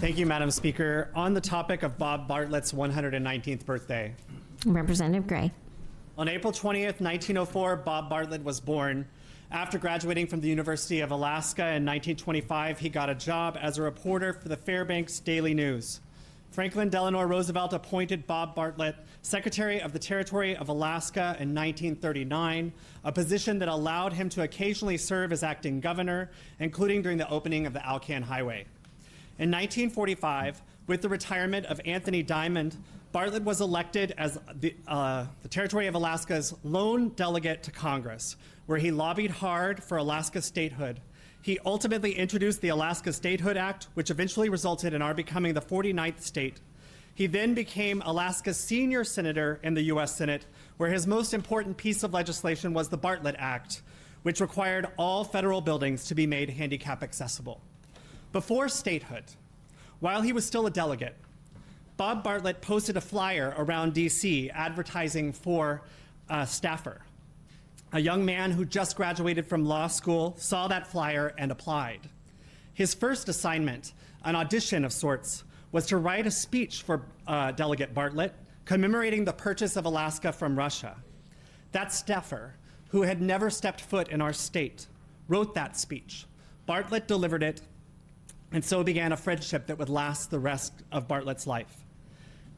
Thank you, Madam Speaker. On the topic of Bob Bartlett's 119th birthday. Representative Gray. On April 20th, 1904, Bob Bartlett was born. After graduating from the University of Alaska in 1925, he got a job as a reporter for the Fairbanks Daily News. Franklin Delano Roosevelt appointed Bob Bartlett Secretary of the Territory of Alaska in 1939, a position that allowed him to occasionally serve as acting governor, including during the opening of the Alcan Highway. In 1945, with the retirement of Anthony Diamond, Bartlett was elected as the Territory of Alaska's lone delegate to Congress, where he lobbied hard for Alaska statehood. He ultimately introduced the Alaska Statehood Act, which eventually resulted in our becoming the 49th state. He then became Alaska's senior senator in the U.S. Senate, where his most important piece of legislation was the Bartlett Act, which required all federal buildings to be made handicap accessible. Before statehood, while he was still a delegate, Bob Bartlett posted a flyer around D.C. advertising for a staffer. A young man who just graduated from law school saw that flyer and applied. His first assignment, an audition of sorts, was to write a speech for Delegate Bartlett commemorating the purchase of Alaska from Russia. That staffer, who had never stepped foot in our state, wrote that speech. Bartlett delivered it, and so began a friendship that would last the rest of Bartlett's life.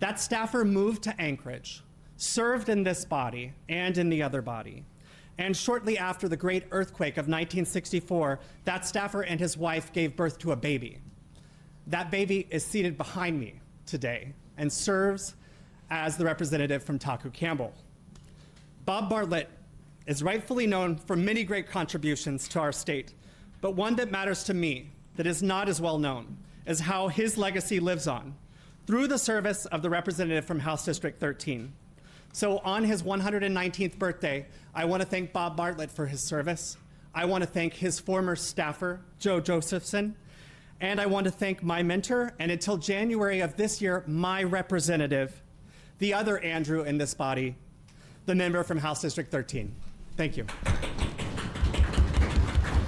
That staffer moved to Anchorage, served in this body and in the other body. And shortly after the great earthquake of 1964, that staffer and his wife gave birth to a baby. That baby is seated behind me today and serves as the representative from Taku Campbell. Bob Bartlett is rightfully known for many great contributions to our state, but one that matters to me that is not as well known is how his legacy lives on through the service of the representative from House District 13. So on his 119th birthday, I want to thank Bob Bartlett for his service. I want to thank his former staffer, Joe Josephson, and I want to thank my mentor, and until January of this year, my representative, the other Andrew in this body, the member from House District 13. Thank you.